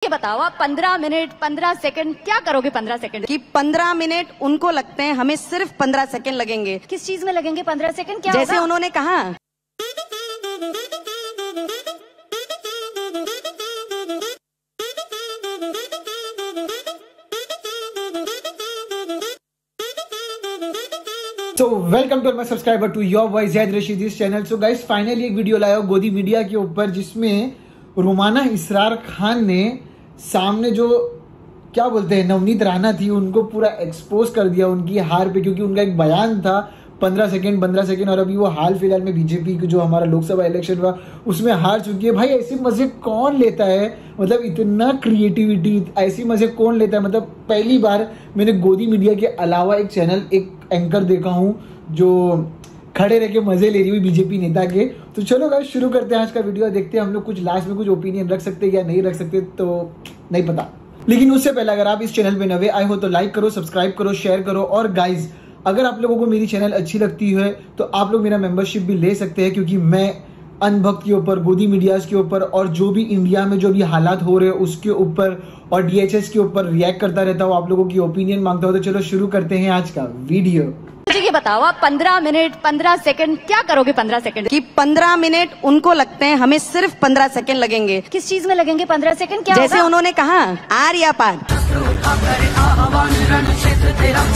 ये बताओ आप 15 मिनट 15 सेकंड क्या करोगे 15 सेकंड कि 15 मिनट उनको लगते हैं, हमें सिर्फ 15 सेकंड लगेंगे। किस चीज में लगेंगे 15 सेकंड? क्या जैसे होगा? उन्होंने कहा तो welcome to my subscriber to your voice Zaid Rashid this channel. So guys finally एक वीडियो लाया गोदी मीडिया के ऊपर जिसमें रुमाना इसरार खान ने सामने जो क्या बोलते हैं नवनीत राणा थी उनको पूरा एक्सपोज कर दिया उनकी हार पे, क्योंकि उनका एक बयान था 15 सेकंड और अभी वो हाल फिलहाल में बीजेपी की जो हमारा लोकसभा इलेक्शन हुआ उसमें हार चुकी है। भाई ऐसे मजे कौन लेता है, मतलब इतना क्रिएटिविटी ऐसी मजे कौन लेता है। मतलब पहली बार मैंने गोदी मीडिया के अलावा एक चैनल एक एंकर देखा हूँ जो खड़े रह के मजे ले रही हुई बीजेपी नेता के। तो चलो गाइस शुरू करते हैं आज का वीडियो। देखते हैं हम लोग कुछ लास्ट में कुछ ओपिनियन रख सकते हैं या नहीं रख सकते तो नहीं पता, लेकिन उससे पहले अगर आप इस चैनल पे नए आए हो तो लाइक करो, सब्सक्राइब करो, शेयर करो। और गाइज अगर आप लोगों को मेरी चैनल अच्छी लगती है तो आप लोग मेरा मेंबरशिप भी ले सकते हैं, क्योंकि मैं अनभक्त के ऊपर, गोदी मीडियाज के ऊपर और जो भी इंडिया में जो भी हालात हो रहे हैं उसके ऊपर और डीएचएस के ऊपर रिएक्ट करता रहता हूँ, आप लोगों की ओपिनियन मांगता हूँ। तो चलो शुरू करते हैं आज का वीडियो। मुझे ये बताओ आप 15 मिनट 15 सेकंड क्या करोगे 15 सेकंड? कि 15 मिनट उनको लगते हैं, हमें सिर्फ 15 सेकंड लगेंगे। किस चीज में लगेंगे 15 सेकंड? क्या जैसे होगा? उन्होंने कहा आर या पार।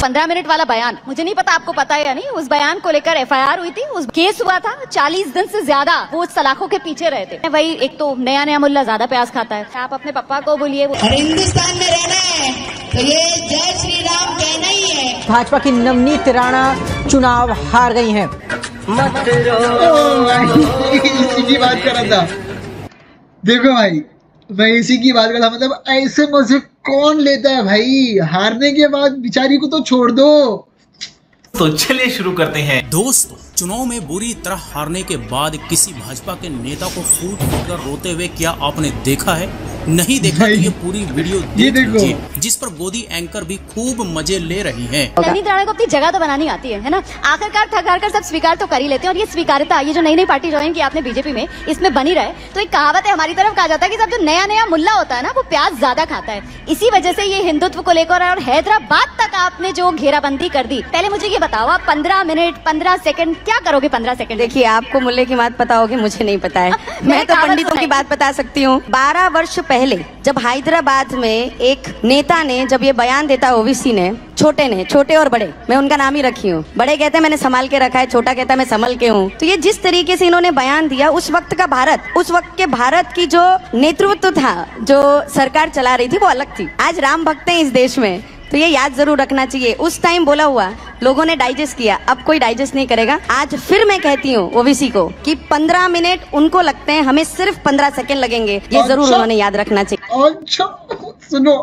15 मिनट वाला बयान, मुझे नहीं पता आपको पता है या नहीं। उस बयान को लेकर एफआईआर हुई थी, उस केस हुआ था। 40 दिन से ज्यादा वो सलाखों के पीछे रहे थे। वही एक तो नया मुल्ला ज्यादा प्याज खाता है। आप अपने पापा को बोलिए वो हिंदुस्तान में रहना है तो ये जय श्री राम कहना ही है। भाजपा की नवनीत राणा चुनाव हार गई हैं। इसी की बात कर रहा था। देखो भाई मैं इसी की बात कर रहा था, मतलब ऐसे मजे कौन लेता है भाई। हारने के बाद बेचारी को तो छोड़ दो। तो चलिए शुरू करते हैं। दोस्तों, चुनाव में बुरी तरह हारने के बाद किसी भाजपा के नेता को फूट फूट कर रोते हुए क्या आपने देखा है? नहीं देखा तो ये पूरी वीडियो देख लीजिए, जिस पर गोदी एंकर भी खूब मजे ले रही हैं। नवनीत राणा को अपनी जगह तो बनानी आती है ना। आखिरकार थक हार कर सब स्वीकार तो कर ही लेते हैं। और ये स्वीकार्यता, ये जो नई नई पार्टी ज्वाइन की आपने बीजेपी में, इसमें बनी रहे। तो एक कहावत है हमारी तरफ, कहा जाता है कि सब जो नया मुल्ला होता है ना वो प्याज ज्यादा खाता है। इसी वजह से ये हिंदुत्व को लेकर और हैदराबाद तक आपने जो घेराबंदी कर दी। पहले मुझे ये बताओ आप 15 मिनट 15 सेकंड क्या करोगे 15 सेकंड? देखिए आपको मुल्ले की बात पता होगी, मुझे नहीं पता है। मैं तो पंडितों की बात बता सकती हूँ। 12 वर्ष पहले जब हैदराबाद में एक नेता ने जब ये बयान देता है ओवीसी ने, छोटे और बड़े, मैं उनका नाम ही रखी हूँ। बड़े कहते हैं मैंने संभाल के रखा है, छोटा कहता है मैं संभल के हूँ। तो ये जिस तरीके से इन्होंने बयान दिया, उस वक्त का भारत, उस वक्त के भारत की जो नेतृत्व था, जो सरकार चला रही थी वो अलग थी। आज राम भक्त हैं इस देश में, तो ये याद जरूर रखना चाहिए। उस टाइम बोला हुआ लोगों ने डाइजेस्ट किया, अब कोई डाइजेस्ट नहीं करेगा। आज फिर मैं कहती हूँ ओवीसी को कि 15 मिनट उनको लगते हैं, हमें सिर्फ 15 सेकंड लगेंगे। ये जरूर उन्होंने याद रखना चाहिए। अच्छा सुनो,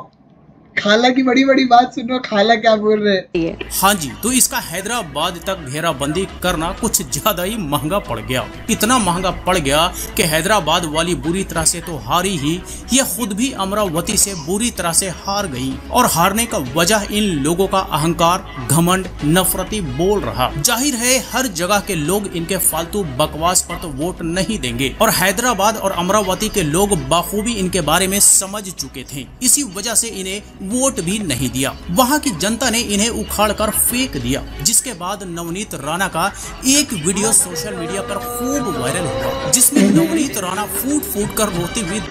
खाला की बड़ी बात सुनो, खाला क्या बोल रहे हैं। हाँ जी, तो इसका हैदराबाद तक घेराबंदी करना कुछ ज्यादा ही महंगा पड़ गया। इतना महंगा पड़ गया कि हैदराबाद वाली बुरी तरह से तो हारी ही, ये खुद भी अमरावती से बुरी तरह से हार गई। और हारने का वजह इन लोगों का अहंकार, घमंड, नफरती बोल रहा। जाहिर है हर जगह के लोग इनके फालतू बकवास पर तो वोट नहीं देंगे, और हैदराबाद और अमरावती के लोग बाखूबी इनके बारे में समझ चुके थे। इसी वजह से इन्हें वोट भी नहीं दिया। वहां की जनता ने इन्हें उखाड़ कर फेंक दिया, जिसके बाद नवनीत राणा का एक वीडियो सोशल मीडिया पर खूब वायरल हुआ, जिसमें नवनीत राणा फूट कर रोती हुई।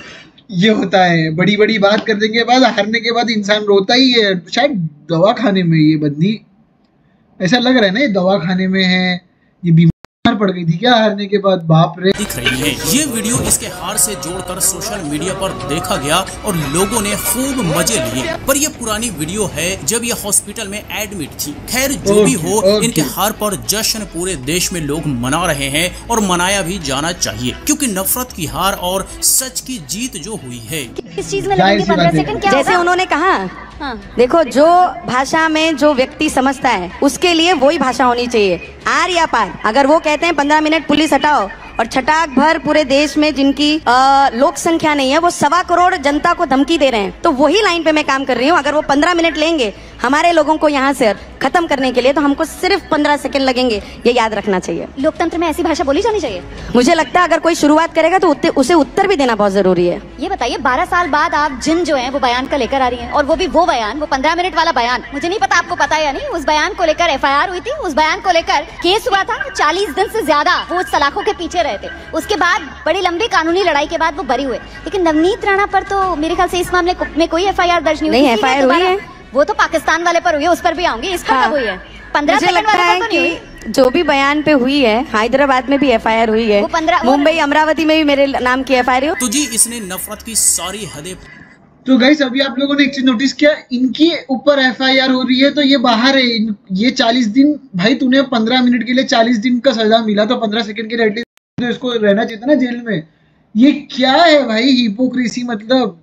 ये होता है, बड़ी बात करने के बाद, हारने के बाद इंसान रोता ही है। शायद दवा खाने में ये बंदी, ऐसा लग रहा है ना ये दवा खाने में है, ये बीमार पड़ गई थी क्या हारने के बाद, बाप रे। दिख रही है ये वीडियो इसके हार से जोड़कर सोशल मीडिया पर देखा गया और लोगों ने खूब मजे लिए। पर ये पुरानी वीडियो है जब ये हॉस्पिटल में एडमिट थी। खैर जो भी हो, इनके हार पर जश्न पूरे देश में लोग मना रहे हैं और मनाया भी जाना चाहिए, क्योंकि नफरत की हार और सच की जीत जो हुई है। किस चीज में लगेंगे 15 सेकंड? क्या जैसे उन्होंने कहा, देखो जो भाषा में जो व्यक्ति समझता है उसके लिए वही भाषा होनी चाहिए, आर या पार। अगर वो कहते हैं 15 मिनट पुलिस हटाओ और छटाक भर पूरे देश में जिनकी लोक संख्या नहीं है वो 1.25 करोड़ जनता को धमकी दे रहे हैं, तो वही लाइन पे मैं काम कर रही हूँ। अगर वो 15 मिनट लेंगे, हमारे लोगों को यहाँ से खत्म करने के लिए तो हमको सिर्फ 15 सेकंड लगेंगे, ये याद रखना चाहिए। लोकतंत्र में ऐसी भाषा बोली जानी चाहिए। मुझे लगता है अगर कोई शुरुआत करेगा तो उसे उत्तर भी देना बहुत जरूरी है। ये बताइए 12 साल बाद आप जिन जो है वो बयान का लेकर आ रही हैं, और वो भी वो बयान, वो 15 मिनट वाला बयान, मुझे नहीं पता आपको पता है या नहीं, उस बयान को लेकर FIR हुई थी, उस बयान को लेकर केस हुआ था, 40 दिन से ज्यादा वो सलाखों के पीछे रहे थे। उसके बाद बड़ी लंबी कानूनी लड़ाई के बाद वो बरी हुए। लेकिन नवनीत राणा पर तो मेरे ख्याल से इस मामले में कोई FIR दर्ज नहीं हुई। FIR हुई है, वो तो पाकिस्तान वाले पर हुई है, उस पर भी आऊंगी। इस पर कब हुई है? 15 मुझे लगता है कि जो भी बयान पे हुई है, हैदराबाद में भी FIR हुई है, मुंबई अमरावती में भी मेरे नाम की FIR हुई। तो जी इसने नफरत की सारी हदें। तो गाइस अभी आप लोगों ने एक चीज नोटिस किया, इनकी ऊपर FIR हो रही है तो ये बाहर है। ये 40 दिन, भाई तूने 15 मिनट के लिए 40 दिन का सजा मिला तो 15 सेकंड के लिए एटलीस्ट तो इसको रहना चाहिए था ना जेल में। ये क्या है भाई हिपोक्रेसी, मतलब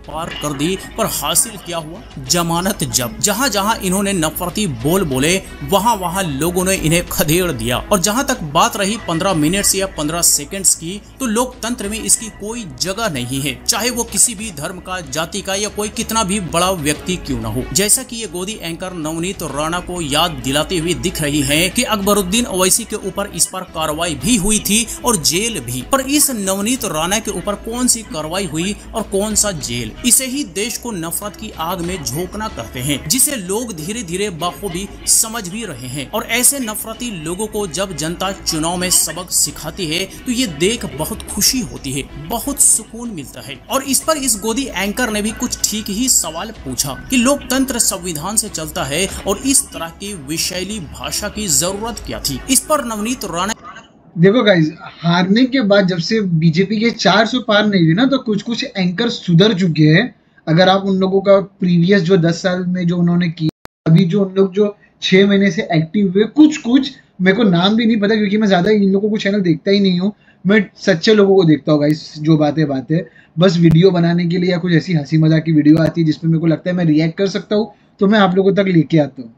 पार कर दी, पर हासिल क्या हुआ? जमानत जब्त। जहां जहां इन्होंने नफरती बोल बोले वहां वहां लोगों ने इन्हें खदेड़ दिया। और जहां तक बात रही 15 मिनट्स या 15 सेकंड्स की, तो लोकतंत्र में इसकी कोई जगह नहीं है, चाहे वो किसी भी धर्म का, जाति का या कोई कितना भी बड़ा व्यक्ति क्यों न हो। जैसा कि ये गोदी एंकर नवनीत राणा को याद दिलाते हुए दिख रही है कि अकबरुद्दीन ओवैसी के ऊपर इस पर कार्रवाई भी हुई थी और जेल भी, पर इस नवनीत राणा के ऊपर कौन सी कार्रवाई हुई और कौन सा जेल? इसे ही देश को नफरत की आग में झोंकना कहते हैं, जिसे लोग धीरे धीरे बखूबी समझ भी रहे हैं। और ऐसे नफरती लोगों को जब जनता चुनाव में सबक सिखाती है तो ये देख बहुत खुशी होती है, बहुत सुकून मिलता है। और इस पर इस गोदी एंकर ने भी कुछ ठीक ही सवाल पूछा कि लोकतंत्र संविधान से चलता है और इस तरह की विषैली भाषा की जरूरत क्या थी? इस पर नवनीत राणा देखो गाइज, हारने के बाद जब से बीजेपी के 400 पार नहीं हुए ना, तो कुछ कुछ एंकर सुधर चुके हैं। अगर आप उन लोगों का प्रीवियस जो 10 साल में जो उन्होंने किया, अभी जो उन लोग जो 6 महीने से एक्टिव हुए, कुछ मेरे को नाम भी नहीं पता क्योंकि मैं ज्यादा इन लोगों को चैनल देखता ही नहीं हूँ। मैं सच्चे लोगों को देखता हूँ गाइज, जो बातें बस वीडियो बनाने के लिए या कुछ ऐसी हंसी मजाक की वीडियो आती है जिसमें मेरे को लगता है मैं रिएक्ट कर सकता हूँ, तो मैं आप लोगों तक लेके आता हूँ।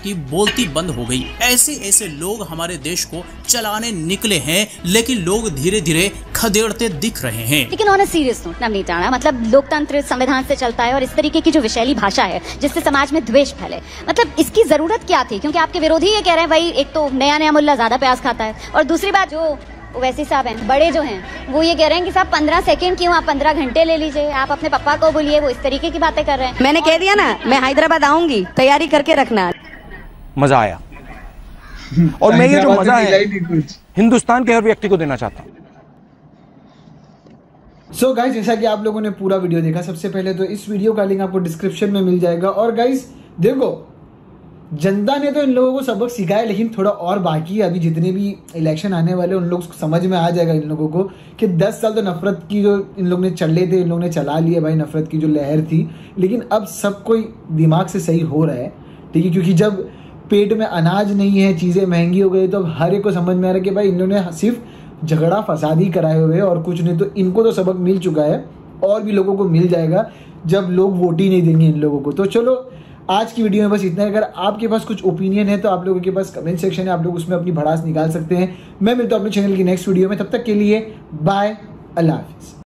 की बोलती बंद हो गई। ऐसे लोग हमारे देश को चलाने निकले हैं, लेकिन लोग धीरे धीरे खदेड़ते दिख रहे हैं। लेकिन on a serious note Navneet Rana, मतलब लोकतंत्र संविधान से चलता है और इस तरीके की जो विषैली भाषा है जिससे समाज में द्वेष फैले, मतलब इसकी जरूरत क्या थी? क्योंकि आपके विरोधी ये कह रहे हैं भाई एक तो नया मुल्ला ज्यादा प्याज खाता है, और दूसरी बात जो वैसी साहब हैं बड़े जो हैं वो ये कह रहे हैं कि साहब 15 सेकंड क्यों, आप 15 घंटे ले लीजिए, आप अपने पापा को बोलिए, वो इस तरीके की बातें कर रहे हैं। मैंने कह दिया ना, मैं हैदराबाद आऊंगी, तैयारी करके रखना। मजा आया और मैं ये जो मजा है हिंदुस्तान के हर व्यक्ति को देना चाहता हूँ। सो गाइज, जैसा कि आप लोगों ने पूरा वीडियो देखा, सबसे पहले तो इस वीडियो का लिंक आपको डिस्क्रिप्शन में मिल जाएगा। और गाइज देखो, जनता ने तो इन लोगों को सबक सिखाया, लेकिन थोड़ा और बाकी है। अभी जितने भी इलेक्शन आने वाले उन लोग समझ में आ जाएगा इन लोगों को कि 10 साल तो नफरत की जो इन लोग ने चले थे, इन लोग ने चला लिए भाई, नफरत की जो लहर थी। लेकिन अब सब कोई दिमाग से सही हो रहा है, ठीक है, क्योंकि जब पेट में अनाज नहीं है, चीज़ें महंगी हो गई, तो अब हर एक को समझ में आ रहा है कि भाई इन्होंने सिर्फ झगड़ा फसाद ही कराए हुए और कुछ नहीं। तो इनको तो सबक मिल चुका है, और भी लोगों को मिल जाएगा जब लोग वोट ही नहीं देंगे इन लोगों को। तो चलो आज की वीडियो में बस इतना है। अगर आपके पास कुछ ओपिनियन है तो आप लोगों के पास कमेंट सेक्शन है, आप लोग उसमें अपनी भड़ास निकाल सकते हैं। मैं मिलता हूँ अपने चैनल की नेक्स्ट वीडियो में, तब तक के लिए बाय, अल्लाह हाफिज़।